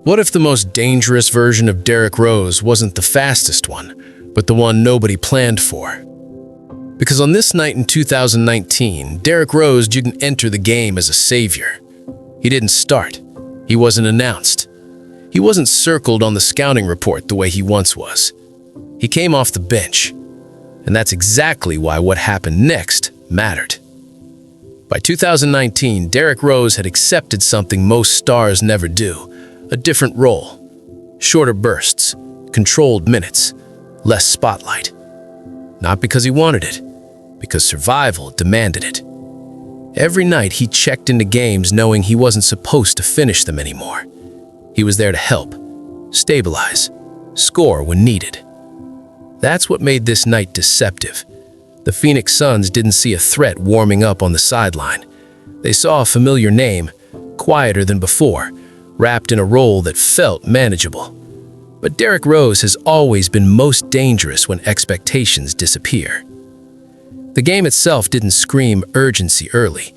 What if the most dangerous version of Derrick Rose wasn't the fastest one, but the one nobody planned for? Because on this night in 2019, Derrick Rose didn't enter the game as a savior. He didn't start. He wasn't announced. He wasn't circled on the scouting report the way he once was. He came off the bench. And that's exactly why what happened next mattered. By 2019, Derrick Rose had accepted something most stars never do: a different role. Shorter bursts, controlled minutes, less spotlight. Not because he wanted it, because survival demanded it. Every night he checked into games knowing he wasn't supposed to finish them anymore. He was there to help, stabilize, score when needed. That's what made this night deceptive. The Phoenix Suns didn't see a threat warming up on the sideline. They saw a familiar name, quieter than before, wrapped in a role that felt manageable. But Derrick Rose has always been most dangerous when expectations disappear. The game itself didn't scream urgency early.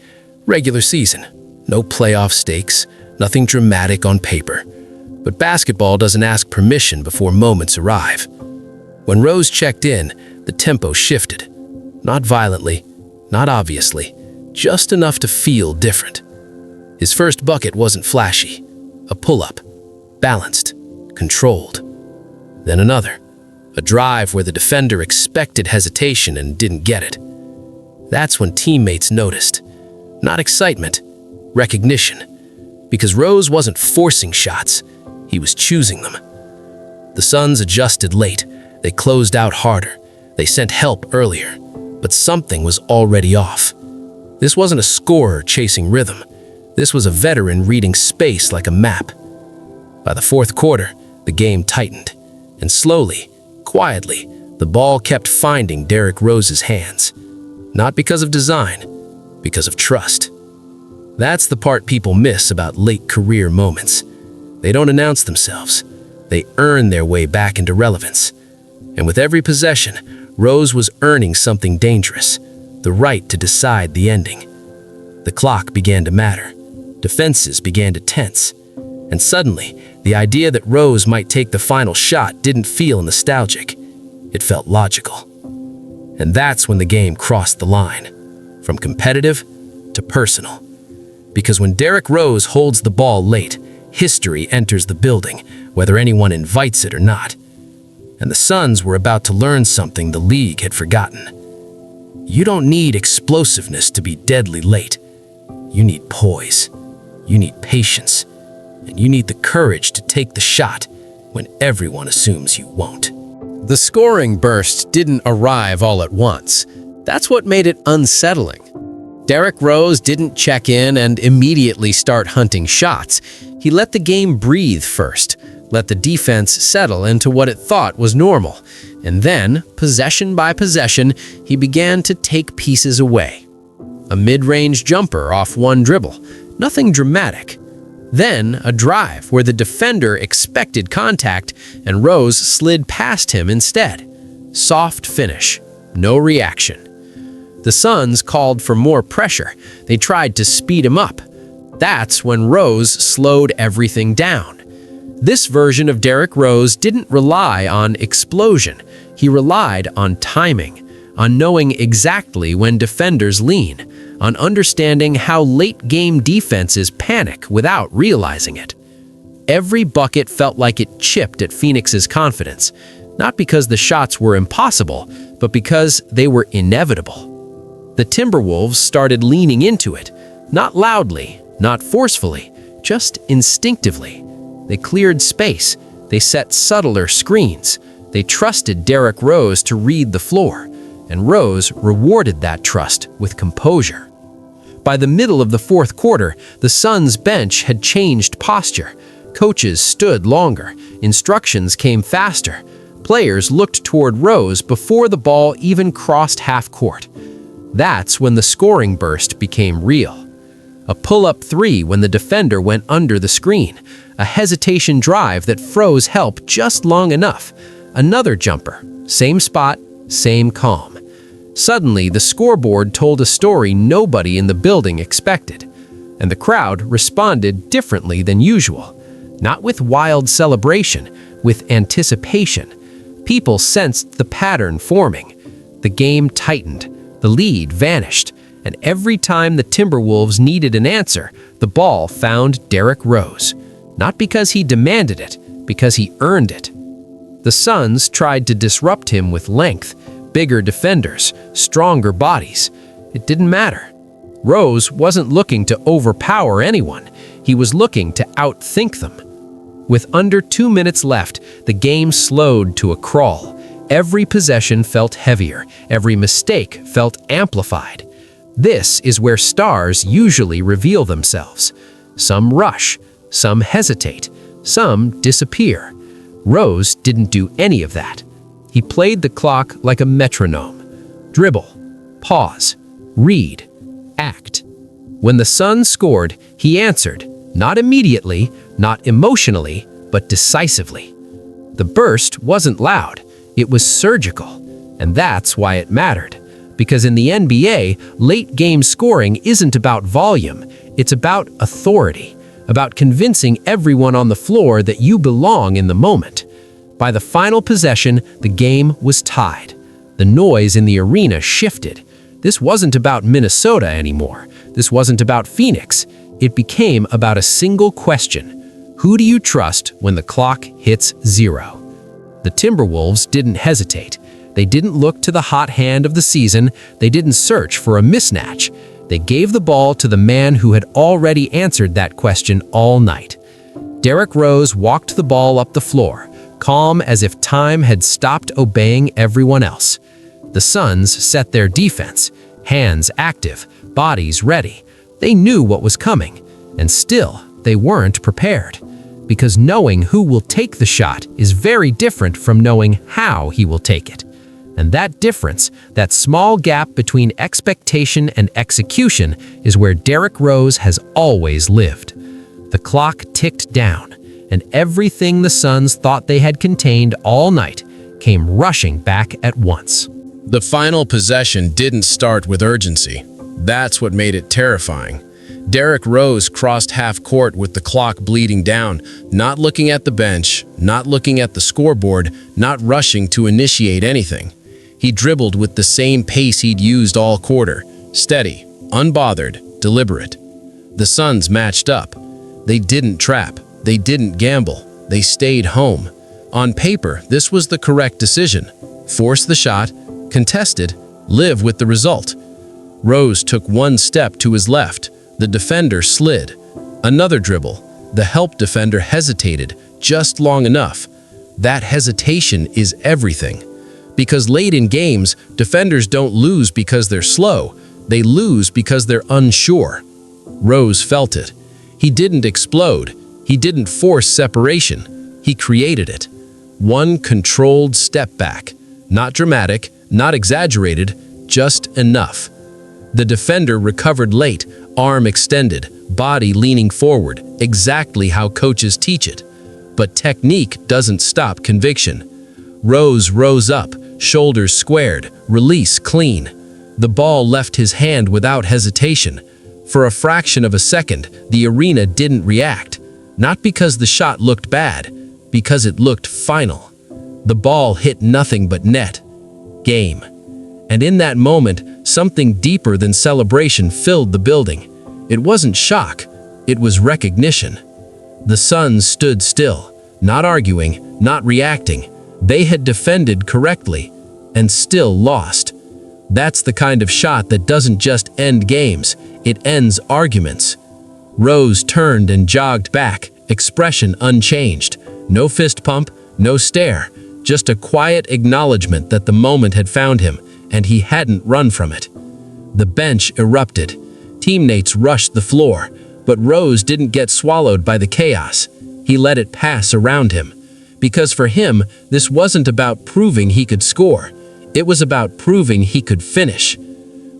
Regular season, no playoff stakes, nothing dramatic on paper. But basketball doesn't ask permission before moments arrive. When Rose checked in, the tempo shifted. Not violently, not obviously, just enough to feel different. His first bucket wasn't flashy. A pull-up, balanced, controlled. Then another, a drive where the defender expected hesitation and didn't get it. That's when teammates noticed. Not excitement, recognition. Because Rose wasn't forcing shots, he was choosing them. The Suns adjusted late. They closed out harder. They sent help earlier. But something was already off. This wasn't a scorer chasing rhythm. This was a veteran reading space like a map. By the fourth quarter, the game tightened. And slowly, quietly, the ball kept finding Derrick Rose's hands. Not because of design, because of trust. That's the part people miss about late career moments. They don't announce themselves. They earn their way back into relevance. And with every possession, Rose was earning something dangerous, the right to decide the ending. The clock began to matter. Defenses began to tense. And suddenly, the idea that Rose might take the final shot didn't feel nostalgic. It felt logical. And that's when the game crossed the line, from competitive to personal. Because when Derrick Rose holds the ball late, history enters the building, whether anyone invites it or not. And the Suns were about to learn something the league had forgotten. You don't need explosiveness to be deadly late. You need poise. You need patience. And you need the courage to take the shot when everyone assumes you won't. The scoring burst didn't arrive all at once. That's what made it unsettling. Derrick Rose didn't check in and immediately start hunting shots. He let the game breathe first. Let the defense settle into what it thought was normal. And then, possession by possession, he began to take pieces away. A mid-range jumper off one dribble, nothing dramatic. Then, a drive where the defender expected contact and Rose slid past him instead. Soft finish, no reaction. The Suns called for more pressure. They tried to speed him up. That's when Rose slowed everything down. This version of Derrick Rose didn't rely on explosion. He relied on timing, on knowing exactly when defenders lean, on understanding how late-game defenses panic without realizing it. Every bucket felt like it chipped at Phoenix's confidence, not because the shots were impossible, but because they were inevitable. The Timberwolves started leaning into it, not loudly, not forcefully, just instinctively. They cleared space. They set subtler screens. They trusted Derrick Rose to read the floor, and Rose rewarded that trust with composure. By the middle of the fourth quarter, the Suns' bench had changed posture. Coaches stood longer. Instructions came faster. Players looked toward Rose before the ball even crossed half court. That's when the scoring burst became real. A pull-up three when the defender went under the screen. A hesitation drive that froze help just long enough. Another jumper. Same spot, same calm. Suddenly, the scoreboard told a story nobody in the building expected. And the crowd responded differently than usual. Not with wild celebration, with anticipation. People sensed the pattern forming. The game tightened, the lead vanished, and every time the Timberwolves needed an answer, the ball found Derrick Rose. Not because he demanded it, because he earned it. The Suns tried to disrupt him with length, bigger defenders, stronger bodies. It didn't matter. Rose wasn't looking to overpower anyone. He was looking to outthink them. With under 2 minutes left, the game slowed to a crawl. Every possession felt heavier. Every mistake felt amplified. This is where stars usually reveal themselves. Some rush, some hesitate, some disappear. Rose didn't do any of that. He played the clock like a metronome. Dribble, pause, read, act. When the Suns scored, he answered, not immediately, not emotionally, but decisively. The burst wasn't loud, it was surgical, and that's why it mattered. Because in the NBA, late-game scoring isn't about volume, it's about authority, about convincing everyone on the floor that you belong in the moment. By the final possession, the game was tied. The noise in the arena shifted. This wasn't about Minnesota anymore. This wasn't about Phoenix. It became about a single question. Who do you trust when the clock hits 0? The Timberwolves didn't hesitate. They didn't look to the hot hand of the season. They didn't search for a mismatch. They gave the ball to the man who had already answered that question all night. Derrick Rose walked the ball up the floor, calm as if time had stopped obeying everyone else. The Suns set their defense, hands active, bodies ready. They knew what was coming, and still they weren't prepared. Because knowing who will take the shot is very different from knowing how he will take it. And that difference, that small gap between expectation and execution, is where Derrick Rose has always lived. The clock ticked down, and everything the Suns thought they had contained all night came rushing back at once. The final possession didn't start with urgency. That's what made it terrifying. Derrick Rose crossed half court with the clock bleeding down, not looking at the bench, not looking at the scoreboard, not rushing to initiate anything. He dribbled with the same pace he'd used all quarter, steady, unbothered, deliberate. The Suns matched up. They didn't trap, they didn't gamble, they stayed home. On paper, this was the correct decision. Force the shot, contest it, live with the result. Rose took one step to his left. The defender slid. Another dribble. The help defender hesitated just long enough. That hesitation is everything. Because late in games, defenders don't lose because they're slow. They lose because they're unsure. Rose felt it. He didn't explode. He didn't force separation. He created it. One controlled step back. Not dramatic, not exaggerated, just enough. The defender recovered late, arm extended, body leaning forward, exactly how coaches teach it. But technique doesn't stop conviction. Rose rose up, shoulders squared, release clean. The ball left his hand without hesitation. For a fraction of a second, the arena didn't react. Not because the shot looked bad, because it looked final. The ball hit nothing but net. Game. And in that moment, something deeper than celebration filled the building. It wasn't shock, it was recognition. The Suns stood still, not arguing, not reacting. They had defended correctly, and still lost. That's the kind of shot that doesn't just end games, it ends arguments. Rose turned and jogged back, expression unchanged. No fist pump, no stare, just a quiet acknowledgement that the moment had found him, and he hadn't run from it. The bench erupted. Teammates rushed the floor, but Rose didn't get swallowed by the chaos. He let it pass around him. Because for him, this wasn't about proving he could score. It was about proving he could finish.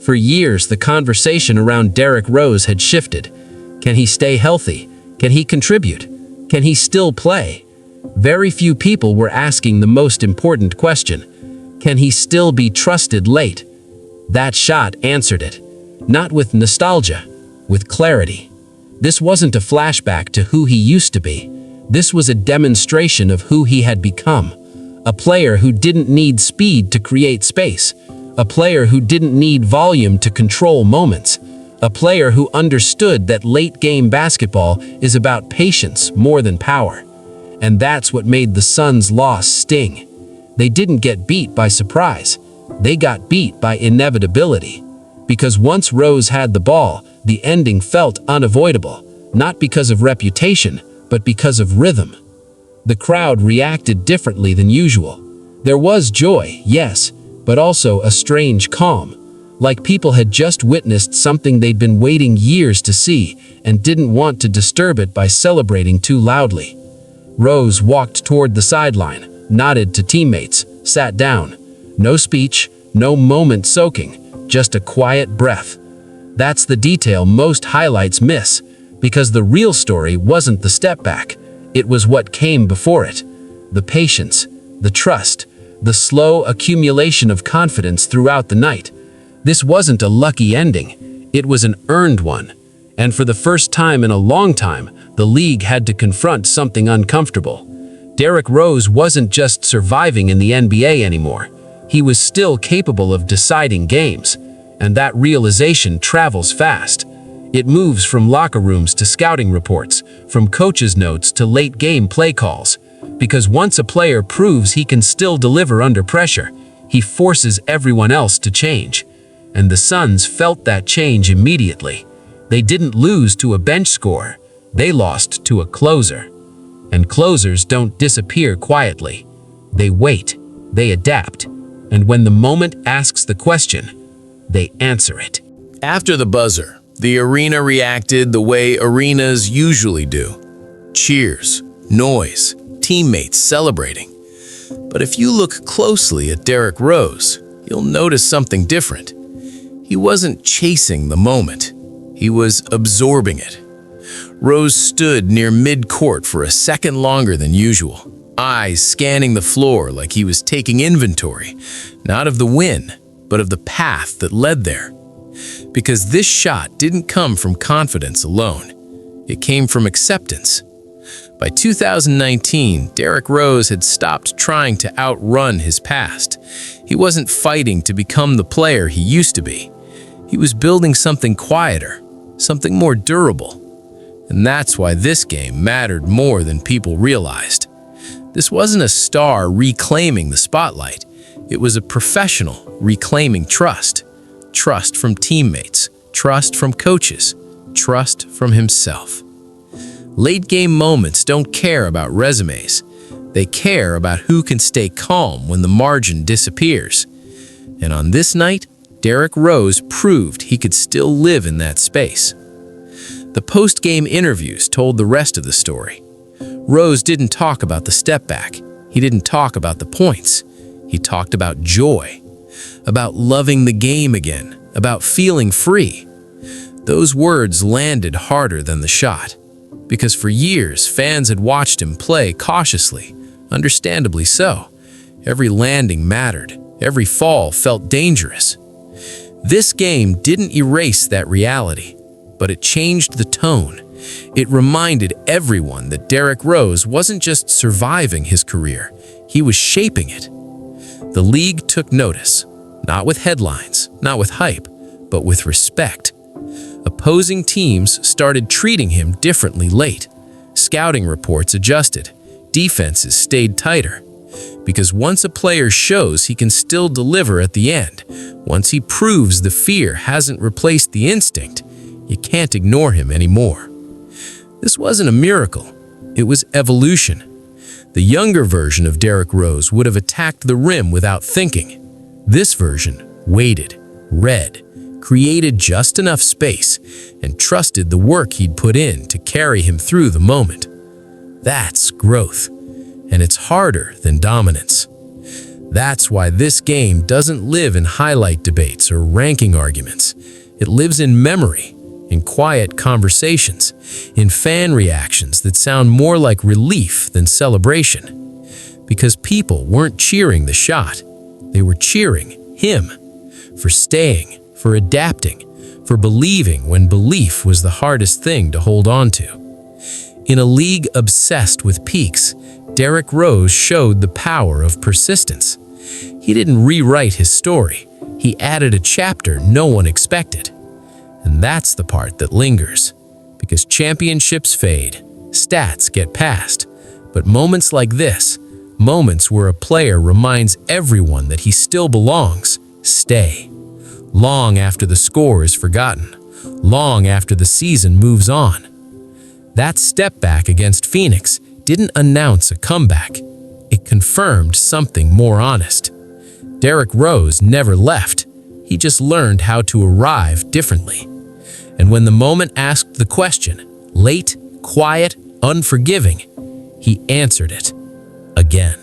For years, the conversation around Derrick Rose had shifted. Can he stay healthy? Can he contribute? Can he still play? Very few people were asking the most important question. Can he still be trusted late? That shot answered it. Not with nostalgia, with clarity. This wasn't a flashback to who he used to be. This was a demonstration of who he had become. A player who didn't need speed to create space. A player who didn't need volume to control moments. A player who understood that late-game basketball is about patience more than power. And that's what made the Suns' loss sting. They didn't get beat by surprise. They got beat by inevitability. Because once Rose had the ball, the ending felt unavoidable, not because of reputation, but because of rhythm. The crowd reacted differently than usual. There was joy, yes, but also a strange calm, like people had just witnessed something they'd been waiting years to see and didn't want to disturb it by celebrating too loudly. Rose walked toward the sideline, nodded to teammates, sat down. No speech, no moment soaking, just a quiet breath. That's the detail most highlights miss, because the real story wasn't the step back. It was what came before it. The patience, the trust, the slow accumulation of confidence throughout the night. This wasn't a lucky ending. It was an earned one. And for the first time in a long time, the league had to confront something uncomfortable. Derrick Rose wasn't just surviving in the NBA anymore. He was still capable of deciding games. And that realization travels fast. It moves from locker rooms to scouting reports, from coaches' notes to late-game play calls. Because once a player proves he can still deliver under pressure, he forces everyone else to change. And the Suns felt that change immediately. They didn't lose to a bench scorer. They lost to a closer. And closers don't disappear quietly. They wait. They adapt. And when the moment asks the question, they answer it. After the buzzer, the arena reacted the way arenas usually do. Cheers, noise, teammates celebrating. But if you look closely at Derrick Rose, you'll notice something different. He wasn't chasing the moment. He was absorbing it. Rose stood near mid-court for a second longer than usual, eyes scanning the floor like he was taking inventory, not of the win, but of the path that led there. Because this shot didn't come from confidence alone. It came from acceptance. By 2019, Derrick Rose had stopped trying to outrun his past. He wasn't fighting to become the player he used to be. He was building something quieter, something more durable. And that's why this game mattered more than people realized. This wasn't a star reclaiming the spotlight. It was a professional reclaiming trust. Trust from teammates, trust from coaches, trust from himself. Late-game moments don't care about resumes. They care about who can stay calm when the margin disappears. And on this night, Derrick Rose proved he could still live in that space. The post-game interviews told the rest of the story. Rose didn't talk about the step back. He didn't talk about the points. He talked about joy, about loving the game again, about feeling free. Those words landed harder than the shot, because for years fans had watched him play cautiously, understandably so. Every landing mattered. Every fall felt dangerous. This game didn't erase that reality, but it changed the tone. It reminded everyone that Derrick Rose wasn't just surviving his career, he was shaping it. The league took notice, not with headlines, not with hype, but with respect. Opposing teams started treating him differently late. Scouting reports adjusted. Defenses stayed tighter. Because once a player shows he can still deliver at the end, once he proves the fear hasn't replaced the instinct, you can't ignore him anymore. This wasn't a miracle. It was evolution. The younger version of Derrick Rose would have attacked the rim without thinking. This version waited, read, created just enough space, and trusted the work he'd put in to carry him through the moment. That's growth, and it's harder than dominance. That's why this game doesn't live in highlight debates or ranking arguments. It lives in memory, in quiet conversations, in fan reactions that sound more like relief than celebration. Because people weren't cheering the shot, they were cheering him for staying, for adapting, for believing when belief was the hardest thing to hold on to. In a league obsessed with peaks, Derrick Rose showed the power of persistence. He didn't rewrite his story. He added a chapter no one expected. And that's the part that lingers. Because championships fade, stats get passed. But moments like this, moments where a player reminds everyone that he still belongs, stay. Long after the score is forgotten, long after the season moves on. That step back against Phoenix didn't announce a comeback. It confirmed something more honest. Derrick Rose never left. He just learned how to arrive differently. And when the moment asked the question, late, quiet, unforgiving, he answered it again.